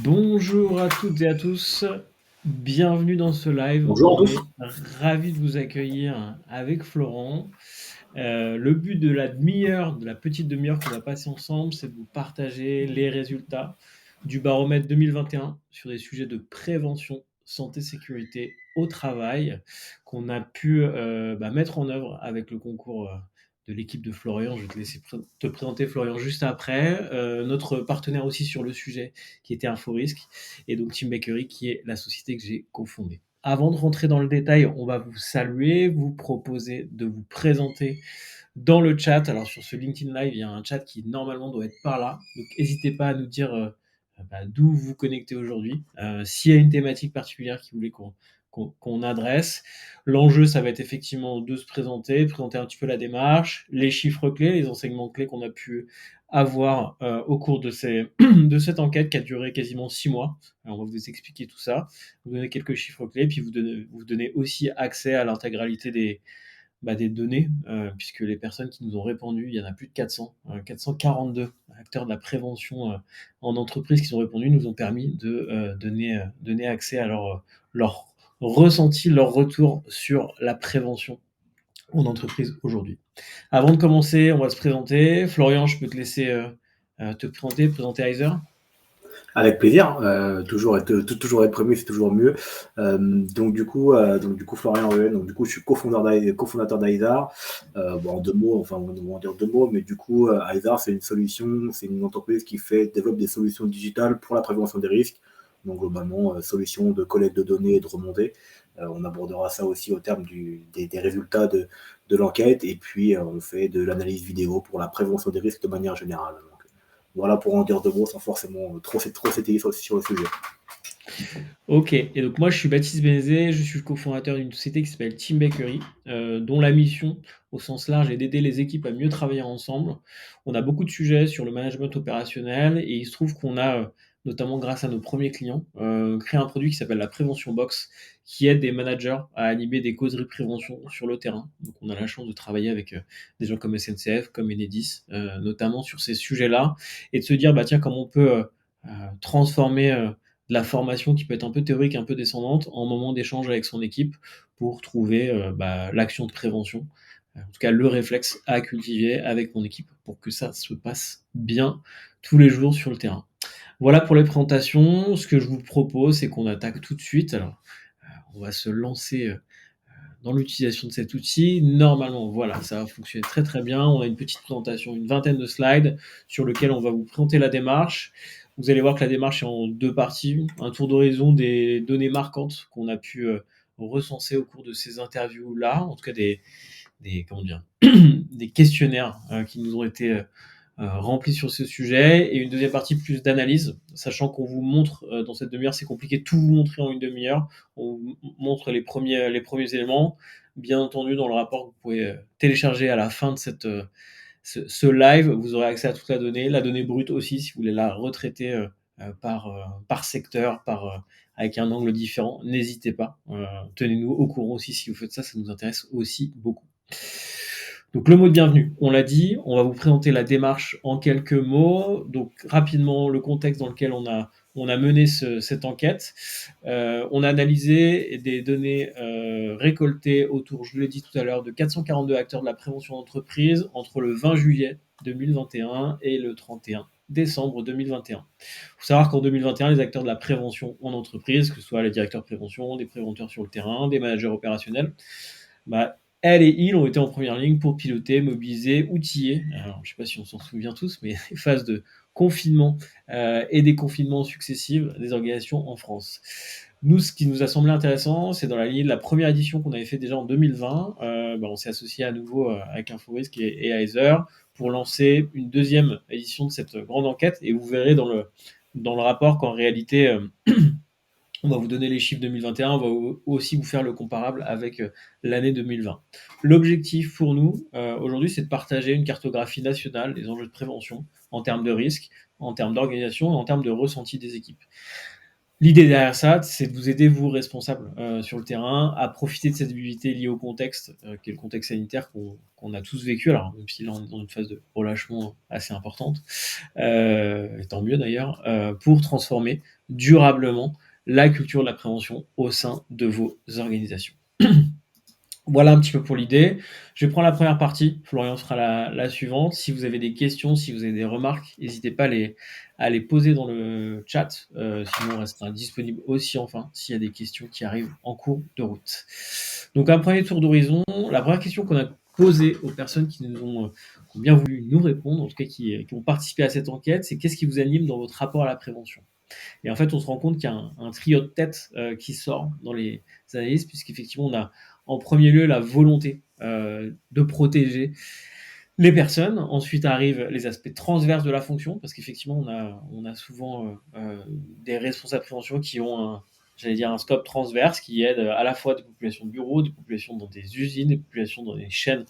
Bonjour à toutes et à tous, bienvenue dans ce live. Bonjour On à tous. est ravis de vous accueillir avec Florent. Le but de la demi-heure, de la petite demi-heure qu'on va passer ensemble, c'est de vous partager les résultats du baromètre 2021 sur des sujets de prévention, santé, sécurité au travail qu'on a pu mettre en œuvre avec le concours de l'équipe de Florian. Je vais te laisser te présenter Florian juste après. Notre partenaire aussi sur le sujet qui était InfoRisque et donc Team Bakery qui est la société que j'ai cofondée. Avant de rentrer dans le détail, on va vous saluer, vous proposer de vous présenter dans le chat. Alors sur ce LinkedIn Live, il y a un chat qui normalement doit être par là. Donc n'hésitez pas à nous dire d'où vous vous connectez aujourd'hui. S'il y a une thématique particulière qui voulait qu'on adresse. L'enjeu, ça va être effectivement de se présenter un petit peu la démarche, les chiffres clés, les enseignements clés qu'on a pu avoir au cours de, de cette enquête qui a duré quasiment 6 mois. Alors, on va vous expliquer tout ça, vous donner quelques chiffres clés, puis vous donner aussi accès à l'intégralité des données, puisque les personnes qui nous ont répondu, il y en a plus de 400, 442 acteurs de la prévention en entreprise qui ont répondu, nous ont permis de donner accès à leur ressenti, leur retour sur la prévention en entreprise aujourd'hui. Avant de commencer, on va se présenter. Florian, je peux te laisser te présenter Heiser. Avec plaisir. Toujours être premier, c'est toujours mieux. Florian Rehen, donc du coup, je suis cofondateur d'Aizar. En 2 mots, enfin, on va dire 2 mots, mais du coup, Aizar, c'est une entreprise qui développe des solutions digitales pour la prévention des risques. Donc globalement, solutions de collecte de données et de remontée. On abordera ça aussi au terme des résultats de l'enquête. Et puis, on fait de l'analyse vidéo pour la prévention des risques de manière générale. Donc, voilà pour en dire 2 mots sans forcément trop s'étayer sur le sujet. Ok, et donc moi je suis Baptiste Bénézé, je suis le cofondateur d'une société qui s'appelle Team Bakery, dont la mission au sens large est d'aider les équipes à mieux travailler ensemble. On a beaucoup de sujets sur le management opérationnel et il se trouve qu'on a, notamment grâce à nos premiers clients, créé un produit qui s'appelle la Prévention Box, qui aide des managers à animer des causeries prévention sur le terrain. Donc on a la chance de travailler avec des gens comme SNCF, comme Enedis, notamment sur ces sujets-là, et de se dire, bah tiens, comment on peut transformer de la formation qui peut être un peu théorique, un peu descendante, en moment d'échange avec son équipe pour trouver l'action de prévention, en tout cas le réflexe à cultiver avec mon équipe pour que ça se passe bien tous les jours sur le terrain. Voilà pour les présentations. Ce que je vous propose, c'est qu'on attaque tout de suite. Alors, on va se lancer dans l'utilisation de cet outil. Normalement, voilà, ça va fonctionner très très bien. On a une petite présentation, une vingtaine de slides sur lequel on va vous présenter la démarche. Vous allez voir que la démarche est en 2 parties. Un tour d'horizon des données marquantes qu'on a pu recenser au cours de ces interviews-là, en tout cas comment dire, des questionnaires qui nous ont été remplis sur ce sujet, et une deuxième partie plus d'analyse, sachant qu'on vous montre dans cette demi-heure, c'est compliqué de tout vous montrer en une demi-heure, on vous montre les premiers éléments. Bien entendu, dans le rapport que vous pouvez télécharger à la fin de ce live, vous aurez accès à toute la donnée brute aussi, si vous voulez la retraiter par secteur, avec un angle différent, n'hésitez pas. Tenez-nous au courant aussi si vous faites ça, ça nous intéresse aussi beaucoup. Donc le mot de bienvenue, on l'a dit, on va vous présenter la démarche en quelques mots. Donc rapidement, le contexte dans lequel on a mené cette enquête. On a analysé des données récoltées autour, je vous l'ai dit tout à l'heure, de 442 acteurs de la prévention d'entreprise entre le 20 juillet 2021 et le 31 décembre 2021. Il faut savoir qu'en 2021, les acteurs de la prévention en entreprise, que ce soit les directeurs de prévention, des préventeurs sur le terrain, des managers opérationnels, elles et ils ont été en première ligne pour piloter, mobiliser, outiller. Alors, je ne sais pas si on s'en souvient tous, mais les phases de confinement et des confinements successifs des organisations en France. Nous, ce qui nous a semblé intéressant, c'est dans la lignée de la première édition qu'on avait fait déjà en 2020, on s'est associé à nouveau avec InfoRisk et Heiser pour lancer une deuxième édition de cette grande enquête. Et vous verrez dans le rapport qu'en réalité, on va vous donner les chiffres 2021, on va aussi vous faire le comparable avec l'année 2020. L'objectif pour nous aujourd'hui, c'est de partager une cartographie nationale des enjeux de prévention en termes de risque, en termes d'organisation et en termes de ressenti des équipes. L'idée derrière ça, c'est de vous aider, vous, responsables, sur le terrain, à profiter de cette visibilité liée au contexte, qui est le contexte sanitaire qu'on a tous vécu. Alors, même si là, on est dans une phase de relâchement assez importante, et tant mieux d'ailleurs, pour transformer durablement la culture de la prévention au sein de vos organisations. Voilà un petit peu pour l'idée. Je vais prendre la première partie, Florian fera la suivante. Si vous avez des questions, si vous avez des remarques, n'hésitez pas à les poser dans le chat. Sinon, on restera disponible aussi enfin s'il y a des questions qui arrivent en cours de route. Donc un premier tour d'horizon. La première question qu'on a posée aux personnes qui ont bien voulu nous répondre, en tout cas qui ont participé à cette enquête, c'est qu'est-ce qui vous anime dans votre rapport à la prévention? Et en fait, on se rend compte qu'il y a un trio de tête qui sort dans les analyses, puisqu'effectivement, on a en premier lieu la volonté de protéger les personnes. Ensuite arrivent les aspects transverses de la fonction, parce qu'effectivement, on a souvent des responsables de prévention qui ont un scope transverse qui aide à la fois des populations de bureaux, des populations dans des usines, des populations dans des chaînes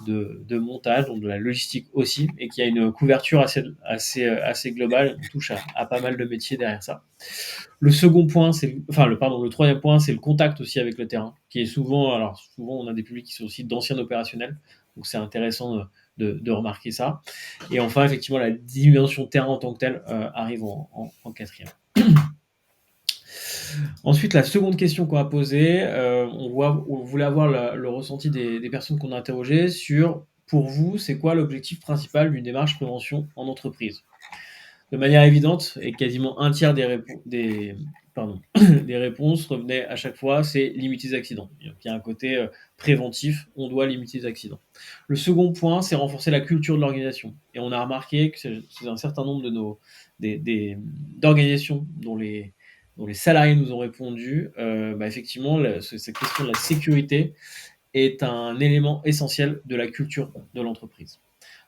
de montage, donc de la logistique aussi, et qui a une couverture assez globale. On touche à pas mal de métiers derrière ça. Le second point, le troisième point, c'est le contact aussi avec le terrain, qui est souvent, alors souvent on a des publics qui sont aussi d'anciens opérationnels, donc c'est intéressant de remarquer ça. Et enfin, effectivement, la dimension terrain en tant que telle arrive en quatrième. Ensuite, la seconde question qu'on a posée, on voulait avoir le ressenti des personnes qu'on a interrogées sur, pour vous, c'est quoi l'objectif principal d'une démarche prévention en entreprise? De manière évidente, et quasiment un tiers des réponses revenaient à chaque fois, c'est limiter les accidents. Il y a un côté préventif, on doit limiter les accidents. Le second point, c'est renforcer la culture de l'organisation. Et on a remarqué que c'est un certain nombre d'organisations dont les salariés nous ont répondu, effectivement, cette question de la sécurité est un élément essentiel de la culture de l'entreprise.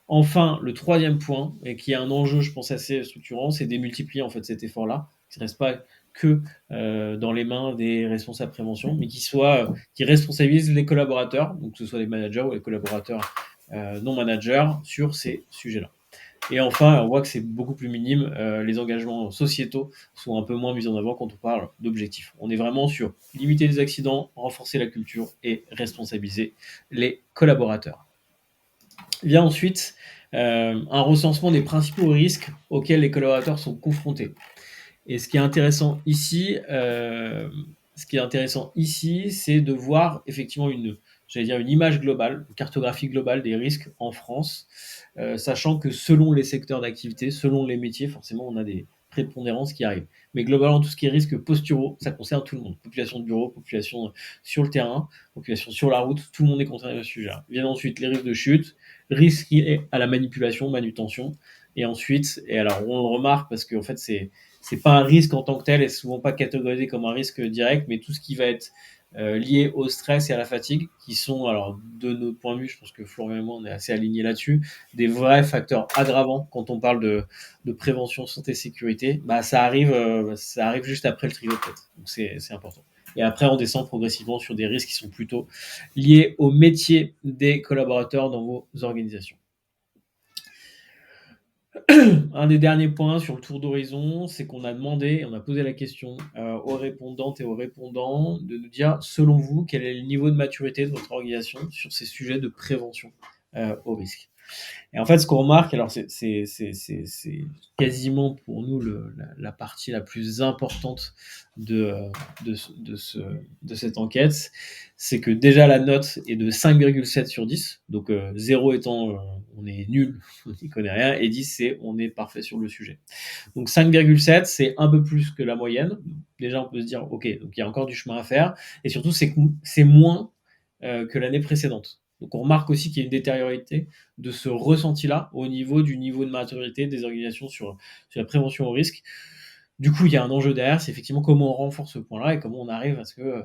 Enfin, le troisième point, et qui est un enjeu, je pense, assez structurant, c'est démultiplier en fait cet effort-là, qui ne reste pas que dans les mains des responsables prévention, mais qui responsabilise les collaborateurs, donc que ce soit les managers ou les collaborateurs non managers, sur ces sujets-là. Et enfin, on voit que c'est beaucoup plus minime, les engagements sociétaux sont un peu moins mis en avant quand on parle d'objectifs. On est vraiment sur limiter les accidents, renforcer la culture et responsabiliser les collaborateurs. Vient ensuite un recensement des principaux risques auxquels les collaborateurs sont confrontés. Et ce qui est intéressant ici, c'est de voir effectivement une image globale, une cartographie globale des risques en France, sachant que selon les secteurs d'activité, selon les métiers, forcément, on a des prépondérances qui arrivent. Mais globalement, tout ce qui est risques posturaux, ça concerne tout le monde. Population de bureau, population sur le terrain, population sur la route, tout le monde est concerné par ce sujet-là. Viennent ensuite les risques de chute, risques liés à la manipulation, manutention, et ensuite, et alors on le remarque parce qu'en fait c'est pas un risque en tant que tel et souvent pas catégorisé comme un risque direct, mais tout ce qui va être lié au stress et à la fatigue, qui sont, alors de notre point de vue, je pense que Florian et moi on est assez alignés là-dessus, des vrais facteurs aggravants quand on parle de prévention santé sécurité, ça arrive juste après le trio de tête, donc c'est important. Et après, on descend progressivement sur des risques qui sont plutôt liés au métier des collaborateurs dans vos organisations. Un des derniers points sur le tour d'horizon, c'est qu'on a demandé, on a posé la question aux répondantes et aux répondants de nous dire, selon vous, quel est le niveau de maturité de votre organisation sur ces sujets de prévention au risque. Et en fait, ce qu'on remarque, alors c'est quasiment pour nous la partie la plus importante de, de cette enquête, c'est que déjà la note est de 5,7 sur 10, donc 0 étant on est nul, on n'y connaît rien, et 10 c'est on est parfait sur le sujet. Donc 5,7 c'est un peu plus que la moyenne. Déjà on peut se dire ok, donc il y a encore du chemin à faire, et surtout c'est moins que l'année précédente. Donc on remarque aussi qu'il y a une détériorité de ce ressenti-là au niveau du niveau de maturité des organisations sur la prévention au risque. Du coup, il y a un enjeu derrière, c'est effectivement comment on renforce ce point-là et comment on arrive à ce que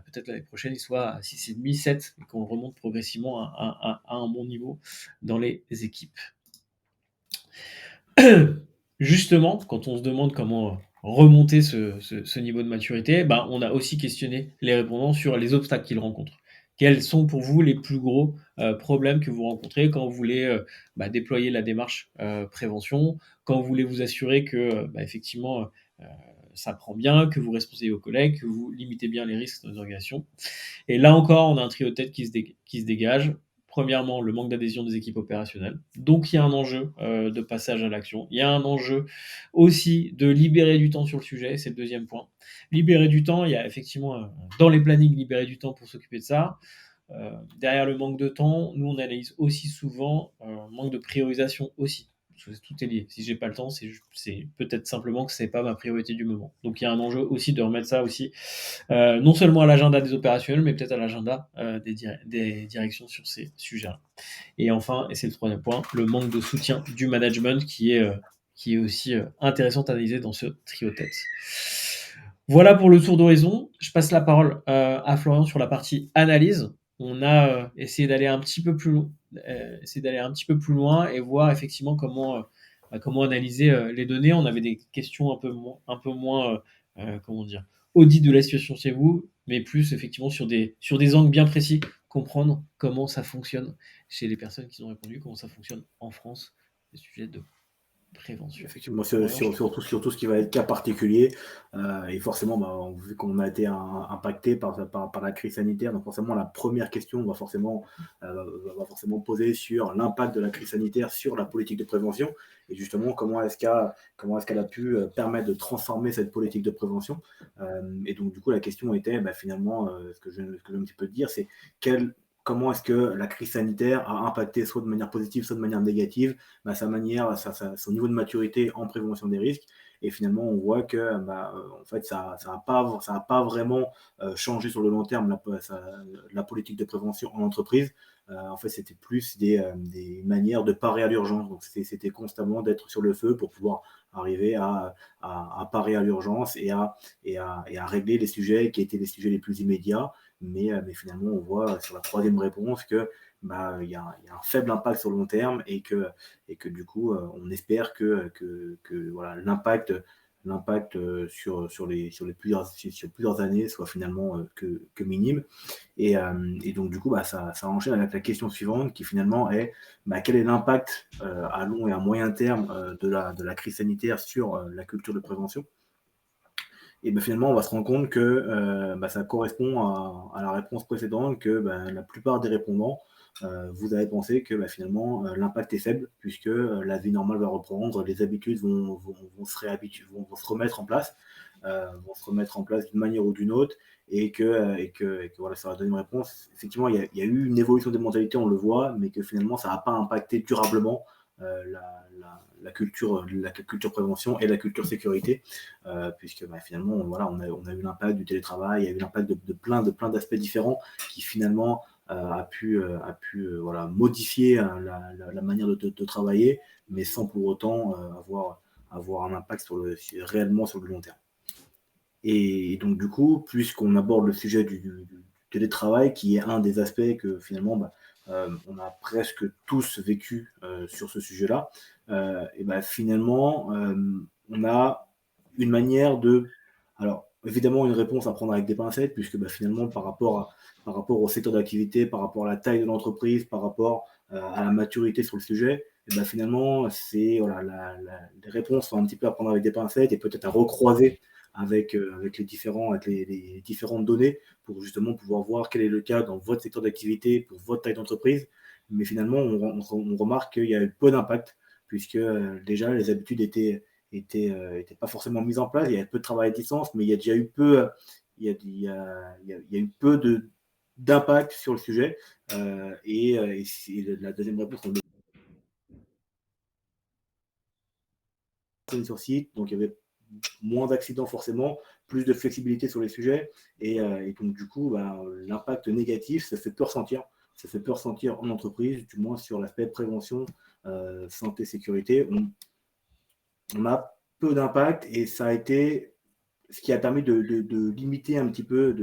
peut-être l'année prochaine, il soit à 6,5, 7 et qu'on remonte progressivement à un bon niveau dans les équipes. Justement, quand on se demande comment remonter ce niveau de maturité, on a aussi questionné les répondants sur les obstacles qu'ils rencontrent. Quels sont pour vous les plus gros problèmes que vous rencontrez quand vous voulez déployer la démarche prévention, quand vous voulez vous assurer que effectivement ça prend bien, que vous respectez vos collègues, que vous limitez bien les risques dans les organisations. Et là encore, on a un trio de tête qui se dégage. Premièrement, le manque d'adhésion des équipes opérationnelles. Donc, il y a un enjeu de passage à l'action. Il y a un enjeu aussi de libérer du temps sur le sujet, c'est le deuxième point. Libérer du temps, il y a effectivement, dans les plannings, libérer du temps pour s'occuper de ça. Derrière le manque de temps, nous, on analyse aussi souvent un manque de priorisation aussi. Parce que tout est lié. Si j'ai pas le temps, c'est peut-être simplement que c'est pas ma priorité du moment. Donc il y a un enjeu aussi de remettre ça aussi non seulement à l'agenda des opérationnels, mais peut-être à l'agenda des directions sur ces sujets-là. Et enfin, et c'est le troisième point, le manque de soutien du management qui est aussi intéressant à analyser dans ce trio tête. Voilà pour le tour d'horizon. Je passe la parole à Florian sur la partie analyse. On a essayé d'aller un petit peu plus loin, et voir effectivement comment analyser les données. On avait des questions un peu moins comment dire, audit de la situation chez vous, mais plus effectivement sur des angles bien précis, comprendre comment ça fonctionne chez les personnes qui ont répondu, comment ça fonctionne en France, les sujets de prévention. Effectivement, Florian, je t'en prie. sur tout ce qui va être cas particulier, et forcément, bah, vu qu'on a été impacté par la crise sanitaire, donc forcément la première question va forcément poser sur l'impact de la crise sanitaire sur la politique de prévention, et justement comment est-ce qu'elle a pu permettre de transformer cette politique de prévention. Et donc du coup la question était bah, finalement, ce que je veux un petit peu te dire, c'est quel comment est-ce que la crise sanitaire a impacté soit de manière positive, soit de manière négative, bah, son niveau de maturité en prévention des risques. Et finalement, on voit que bah, en fait, ça a pas vraiment changé sur le long terme la politique de prévention en entreprise. En fait, c'était plus des manières de parer à l'urgence. Donc, c'était constamment d'être sur le feu pour pouvoir arriver à parer à l'urgence et à régler les sujets qui étaient les sujets les plus immédiats. Mais finalement, on voit sur la troisième réponse que bah, il y a un faible impact sur le long terme et que du coup, on espère que voilà, l'impact sur plusieurs années soit finalement que minime. Et donc, du coup, bah, ça enchaîne avec la question suivante qui finalement est bah, quel est l'impact à long et à moyen terme de la crise sanitaire sur la culture de prévention. Et ben finalement, on va se rendre compte que bah, ça correspond à la réponse précédente, que bah, la plupart des répondants, vous avez pensé que bah, finalement, l'impact est faible, puisque la vie normale va reprendre, les habitudes vont se remettre en place, d'une manière ou d'une autre, et que voilà, ça va donner une réponse. Effectivement, il y a eu une évolution des mentalités, on le voit, mais que finalement, ça n'a pas impacté durablement la culture prévention et la culture sécurité, puisque bah, finalement, voilà, on a eu l'impact du télétravail, il y a eu l'impact de plein d'aspects différents qui finalement voilà, modifier la manière de travailler, mais sans pour autant avoir un impact réellement sur le long terme. Et donc, du coup, puisqu'on aborde le sujet du télétravail, qui est un des aspects que finalement, bah, on a presque tous vécu sur ce sujet-là, et bah, finalement, on a une manière de. Alors, évidemment, une réponse à prendre avec des pincettes, puisque bah, finalement, par rapport au secteur d'activité, par rapport à la taille de l'entreprise, par rapport à la maturité sur le sujet, et bah, finalement, voilà, les réponses sont un petit peu à prendre avec des pincettes et peut-être à recroiser avec les différentes données pour justement pouvoir voir quel est le cas dans votre secteur d'activité, pour votre taille d'entreprise. Mais finalement, on remarque qu'il y a eu peu d'impact, puisque déjà les habitudes étaient pas forcément mises en place. Il y avait peu de travail à distance, mais il y a déjà eu il y a eu peu d'impact sur le sujet. Et la deuxième réponse, on est sur site, donc il y avait moins d'accidents forcément, plus de flexibilité sur les sujets, et donc du coup, bah, l'impact négatif, ça fait peu ressentir. Ça fait peu ressentir en entreprise, du moins sur l'aspect prévention, santé, sécurité. On a peu d'impact et ça a été ce qui a permis de limiter un petit peu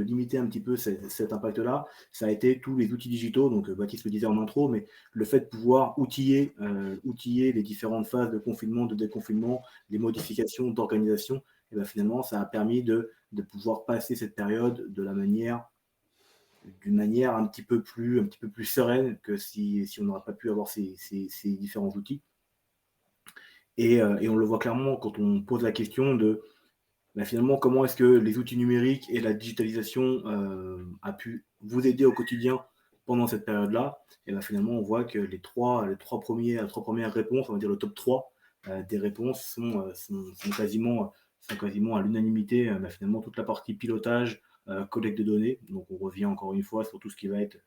cet impact-là. Ça a été tous les outils digitaux, donc Baptiste le disait en intro, mais le fait de pouvoir outiller les différentes phases de confinement, de déconfinement, les modifications d'organisation, et ben finalement, ça a permis de pouvoir passer cette période d'une manière un petit peu plus sereine que si on n'aurait pas pu avoir ces différents outils. Et on le voit clairement quand on pose la question de bah, finalement, comment est-ce que les outils numériques et la digitalisation a pu vous aider au quotidien pendant cette période-là? Et ben finalement, on voit que les trois premières réponses, on va dire le top 3 des réponses sont quasiment à l'unanimité. Bah, finalement, toute la partie pilotage, collecte de données. Donc, on revient encore une fois sur tout ce qui va être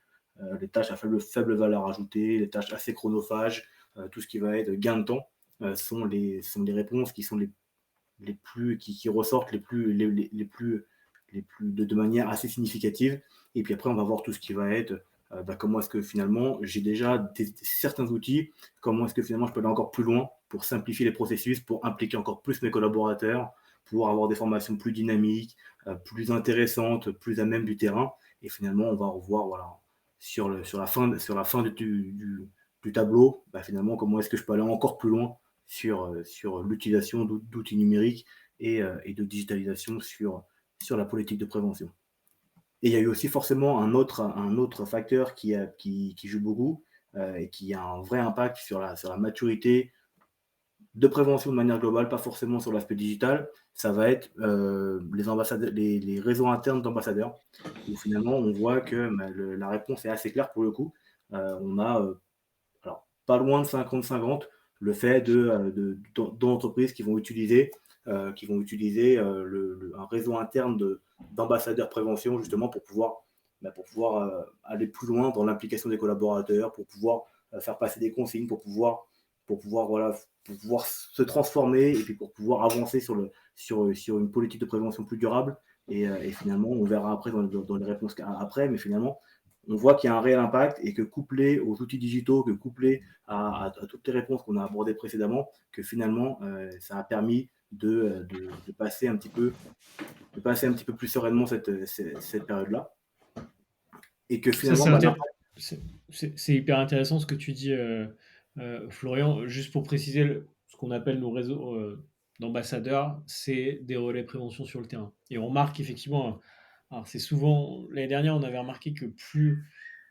les tâches à faible valeur ajoutée, les tâches assez chronophages, tout ce qui va être gain de temps, sont les réponses qui sont les plus qui ressortent les plus de manière assez significative. Et puis après, on va voir tout ce qui va être bah, comment est-ce que finalement j'ai déjà certains outils, comment est-ce que finalement je peux aller encore plus loin pour simplifier les processus, pour impliquer encore plus mes collaborateurs, pour avoir des formations plus dynamiques, plus intéressantes, plus à même du terrain. Et finalement, on va revoir voilà, sur la fin du tableau, bah, finalement, comment est-ce que je peux aller encore plus loin sur l'utilisation d'outils numériques et de digitalisation sur la politique de prévention. Et il y a eu aussi forcément un autre facteur qui joue beaucoup et qui a un vrai impact sur la maturité de prévention de manière globale, pas forcément sur l'aspect digital. Ça va être les réseaux internes d'ambassadeurs, où finalement on voit que bah, la réponse est assez claire pour le coup. On a alors, pas loin de 50-50, le fait d'entreprises qui vont utiliser un réseau interne d'ambassadeurs prévention justement pour pouvoir aller plus loin dans l'implication des collaborateurs, pour pouvoir faire passer des consignes, voilà, pour pouvoir se transformer et puis pour pouvoir avancer sur une politique de prévention plus durable. Et finalement, on verra après dans les réponses après, mais finalement, on voit qu'il y a un réel impact et que couplé aux outils digitaux, que couplé à toutes les réponses qu'on a abordées précédemment, que finalement, ça a permis de passer un petit peu plus sereinement cette période-là. Et que Ça, finalement, c'est bah, c'est hyper intéressant ce que tu dis, Florian. Juste pour préciser, ce qu'on appelle nos réseaux d'ambassadeurs, c'est des relais prévention sur le terrain. Et on remarque effectivement, alors c'est souvent, l'année dernière, on avait remarqué que plus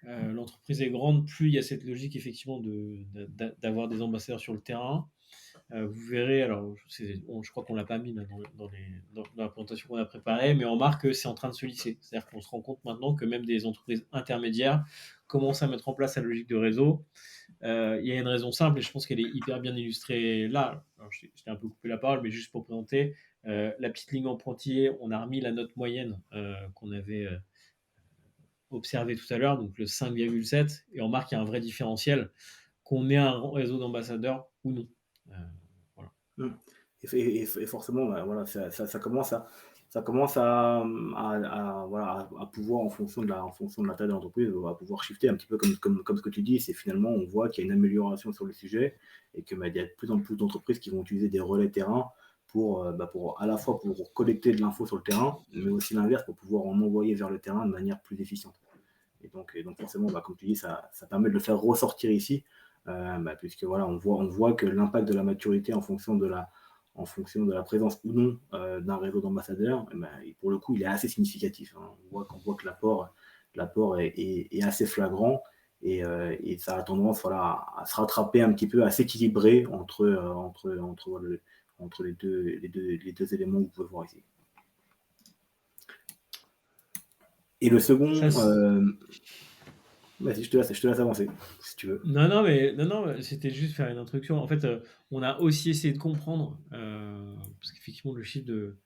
l'entreprise est grande, plus il y a cette logique effectivement d'avoir des ambassadeurs sur le terrain. Vous verrez, alors je crois qu'on l'a pas mis là, dans la présentation qu'on a préparée, mais on remarque que c'est en train de se lisser. C'est-à-dire qu'on se rend compte maintenant que même des entreprises intermédiaires commencent à mettre en place la logique de réseau. Il y a une raison simple, et je pense qu'elle est hyper bien illustrée là. Alors, je t'ai un peu coupé la parole, mais juste pour présenter, la petite ligne en pointillé, on a remis la note moyenne qu'on avait observée tout à l'heure, donc le 5,7, et on remarque qu'il y a un vrai différentiel, qu'on ait un réseau d'ambassadeurs ou non. Euh, voilà. Mmh. Et forcément, bah, voilà, ça commence voilà, à pouvoir, en fonction de la taille de l'entreprise, on va pouvoir shifter un petit peu comme ce que tu dis. C'est finalement, on voit qu'il y a une amélioration sur le sujet et que bah, il y a de plus en plus d'entreprises qui vont utiliser des relais terrain pour à la fois pour collecter de l'info sur le terrain, mais aussi l'inverse, pour pouvoir en envoyer vers le terrain de manière plus efficiente. Et donc forcément, bah, comme tu dis, ça permet de le faire ressortir ici, bah, puisque voilà, on voit que l'impact de la maturité en fonction de la présence ou non d'un réseau d'ambassadeurs, eh ben, pour le coup, il est assez significatif. Hein. On voit que l'apport est assez flagrant et ça a tendance voilà, à se rattraper un petit peu, à s'équilibrer entre les deux éléments que vous pouvez voir ici. Et le Ça, second, vas-y, je te laisse avancer, si tu veux. non, non, mais non, non, c'était juste faire une introduction. En fait, on a aussi essayé de comprendre, parce qu'effectivement, le chiffre de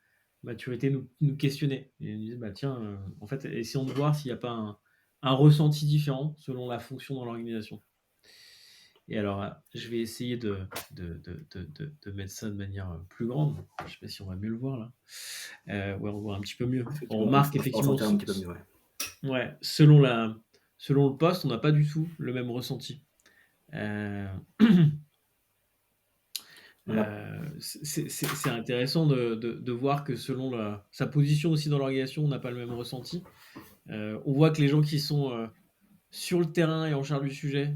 maturité nous questionnait. Et on disait, bah tiens, en fait, essayons de voir s'il n'y a pas un ressenti différent selon la fonction dans l'organisation. Et alors, je vais essayer de mettre ça de manière plus grande. Je ne sais pas si on va mieux le voir là. Ouais, on voit un petit peu mieux. On Effectivement, remarque on se effectivement, ressentir un petit peu mieux, ouais. ouais, selon le poste, on n'a pas du tout le même ressenti. Euh, On a, c'est intéressant de voir que selon sa position aussi dans l'organisation, on n'a pas le même ressenti. On voit que les gens qui sont sur le terrain et en charge du sujet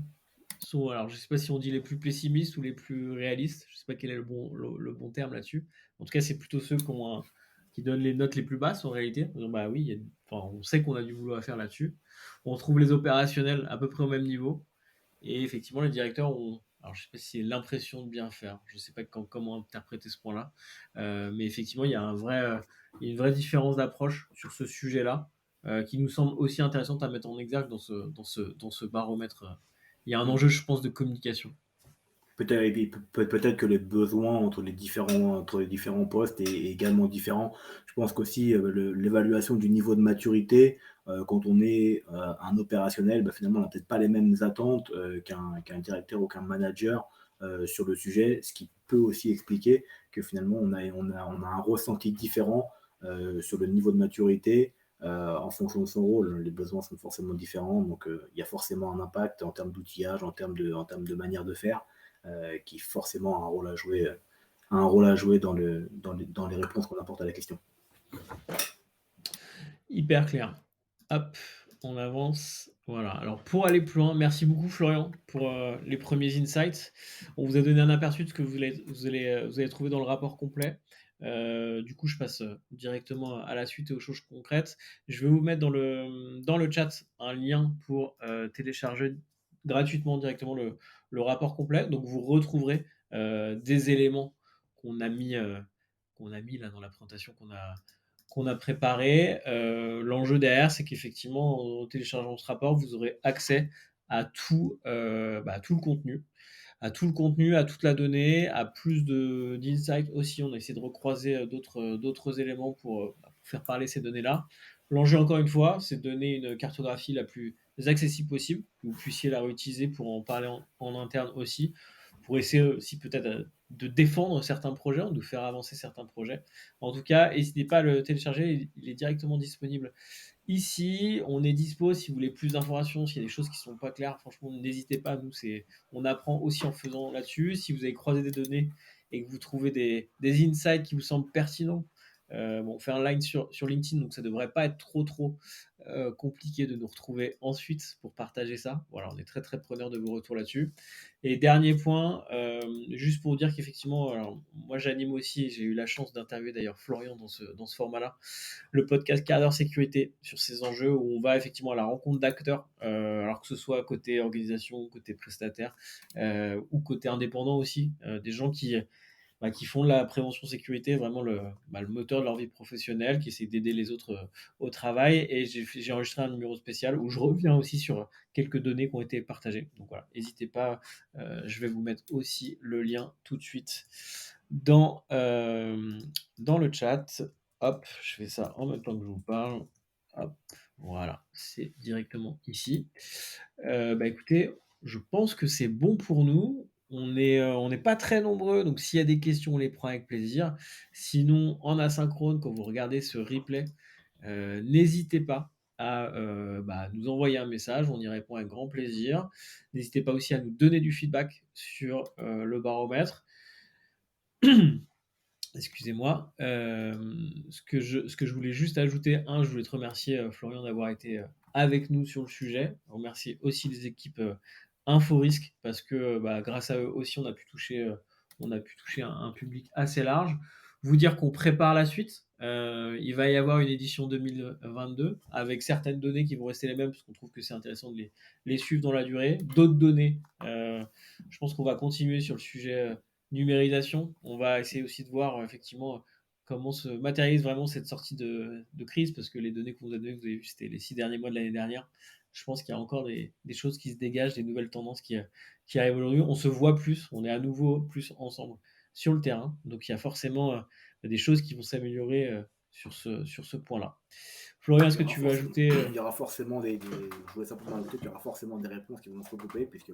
sont, alors je ne sais pas si on dit les plus pessimistes ou les plus réalistes, je ne sais pas quel est le bon terme là-dessus. En tout cas, c'est plutôt ceux qui donnent les notes les plus basses en réalité. En disant, bah oui, enfin, on sait qu'on a du boulot à faire là-dessus. On trouve les opérationnels à peu près au même niveau. Et effectivement, les directeurs ont alors je sais pas si c'est l'impression de bien faire, je sais pas comment interpréter ce point-là, mais effectivement, il y a une vraie différence d'approche sur ce sujet-là, qui nous semble aussi intéressante à mettre en exergue dans ce baromètre. Il y a un enjeu, je pense, de communication. Peut-être que les besoins entre les différents postes est également différent. Je pense qu'aussi l'évaluation du niveau de maturité, quand on est un opérationnel, bah, finalement, on n'a peut-être pas les mêmes attentes qu'un directeur ou qu'un manager sur le sujet, ce qui peut aussi expliquer que finalement, on a un ressenti différent sur le niveau de maturité. En fonction de son rôle, les besoins sont forcément différents, donc il y a forcément un impact en termes d'outillage, en termes de manière de faire qui forcément a un rôle à jouer dans les réponses qu'on apporte à la question. Hyper clair. Hop, on avance. Voilà. Alors pour aller plus loin, merci beaucoup Florian pour les premiers insights. On vous a donné un aperçu de ce que vous allez trouver dans le rapport complet. Du coup, je passe directement à la suite et aux choses concrètes. Je vais vous mettre dans le chat un lien pour télécharger gratuitement directement le rapport complet. Donc vous retrouverez des éléments qu'on a mis, qu'on a mis là dans la présentation qu'on a préparé. L'enjeu derrière, c'est qu'effectivement, en téléchargeant ce rapport, vous aurez accès à tout le contenu, à toute la donnée, à plus d'insights aussi. On a essayé de recroiser d'autres éléments pour faire parler ces données-là. L'enjeu, encore une fois, c'est de donner une cartographie la plus accessible possible, que vous puissiez la réutiliser pour en parler en interne aussi, pour essayer aussi peut-être de défendre certains projets, de faire avancer certains projets. En tout cas, n'hésitez pas à le télécharger, il est directement disponible ici. On est dispo si vous voulez plus d'informations, s'il y a des choses qui ne sont pas claires, franchement, n'hésitez pas. Nous, on apprend aussi en faisant là-dessus. Si vous avez croisé des données et que vous trouvez des insights qui vous semblent pertinents, on fait un line sur LinkedIn, donc ça ne devrait pas être trop compliqué de nous retrouver ensuite pour partager ça. Voilà, on est très très preneur de vos retours là-dessus. Et dernier point, juste pour dire qu'effectivement, alors, moi j'anime aussi, j'ai eu la chance d'interviewer d'ailleurs Florian dans ce format-là, le podcast Quart d'heure sécurité sur ces enjeux où on va effectivement à la rencontre d'acteurs, alors que ce soit côté organisation, côté prestataire ou côté indépendant aussi, des gens qui font de la prévention sécurité vraiment le moteur de leur vie professionnelle, qui essaient d'aider les autres au travail. Et j'ai enregistré un numéro spécial où je reviens aussi sur quelques données qui ont été partagées. Donc voilà, n'hésitez pas, je vais vous mettre aussi le lien tout de suite dans le chat. Hop, je fais ça en même temps que je vous parle. Hop, voilà, c'est directement ici. Écoutez, je pense que c'est bon pour nous. On n'est pas très nombreux, donc s'il y a des questions, on les prend avec plaisir. Sinon, en asynchrone, quand vous regardez ce replay, n'hésitez pas à nous envoyer un message, on y répond avec grand plaisir. N'hésitez pas aussi à nous donner du feedback sur le baromètre. Excusez-moi. Ce que je voulais juste ajouter, je voulais te remercier, Florian, d'avoir été avec nous sur le sujet. Remercier aussi les équipes InfoRisque, parce que grâce à eux aussi, on a pu toucher un public assez large. Vous dire qu'on prépare la suite. Il va y avoir une édition 2022 avec certaines données qui vont rester les mêmes, parce qu'on trouve que c'est intéressant de les suivre dans la durée. D'autres données, je pense qu'on va continuer sur le sujet numérisation. On va essayer aussi de voir effectivement comment se matérialise vraiment cette sortie de crise, parce que les données qu'on vous a données, vous avez vu, c'était les 6 derniers mois de l'année dernière. Je pense qu'il y a encore des choses qui se dégagent, des nouvelles tendances qui arrivent aujourd'hui. On se voit plus, on est à nouveau plus ensemble sur le terrain. Donc il y a forcément des choses qui vont s'améliorer sur ce point-là. Florian, est-ce que tu veux ajouter Il y aura forcément je voulais simplement ajouter qu'il y aura forcément des réponses qui vont se regrouper, puisque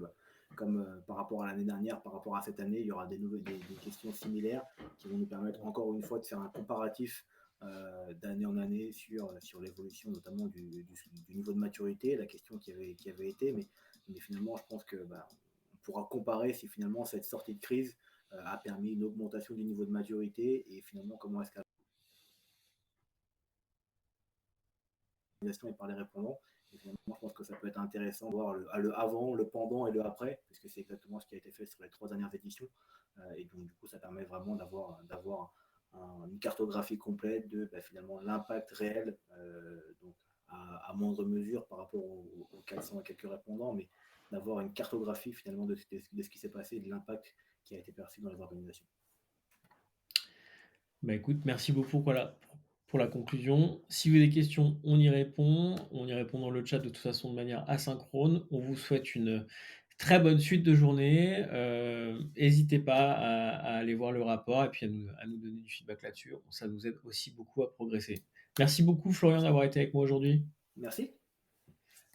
comme par rapport à l'année dernière, par rapport à cette année, il y aura des questions similaires qui vont nous permettre encore une fois de faire un comparatif d'année en année sur l'évolution notamment du niveau de maturité, la question qui avait été, mais finalement je pense que on pourra comparer si finalement cette sortie de crise a permis une augmentation du niveau de maturité et finalement comment est-ce qu'à et par les répondants. Et finalement, je pense que ça peut être intéressant de voir le avant, le pendant et le après, puisque c'est exactement ce qui a été fait sur les 3 dernières éditions. Et donc, du coup, ça permet vraiment d'avoir une cartographie complète de finalement l'impact réel, donc à moindre mesure par rapport aux 400 et quelques répondants, mais d'avoir une cartographie finalement de ce qui s'est passé et de l'impact qui a été perçu dans les organisations. Bah, écoute, merci beaucoup pour la conclusion. Si vous avez des questions, on y répond. On y répond dans le chat de toute façon de manière asynchrone. On vous souhaite une très bonne suite de journée. Hésitez pas à aller voir le rapport et puis à nous donner du feedback là-dessus. Ça nous aide aussi beaucoup à progresser. Merci beaucoup Florian d'avoir été avec moi aujourd'hui. Merci,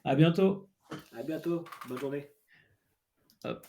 À bientôt. à bientôt, bonne journée. Hop.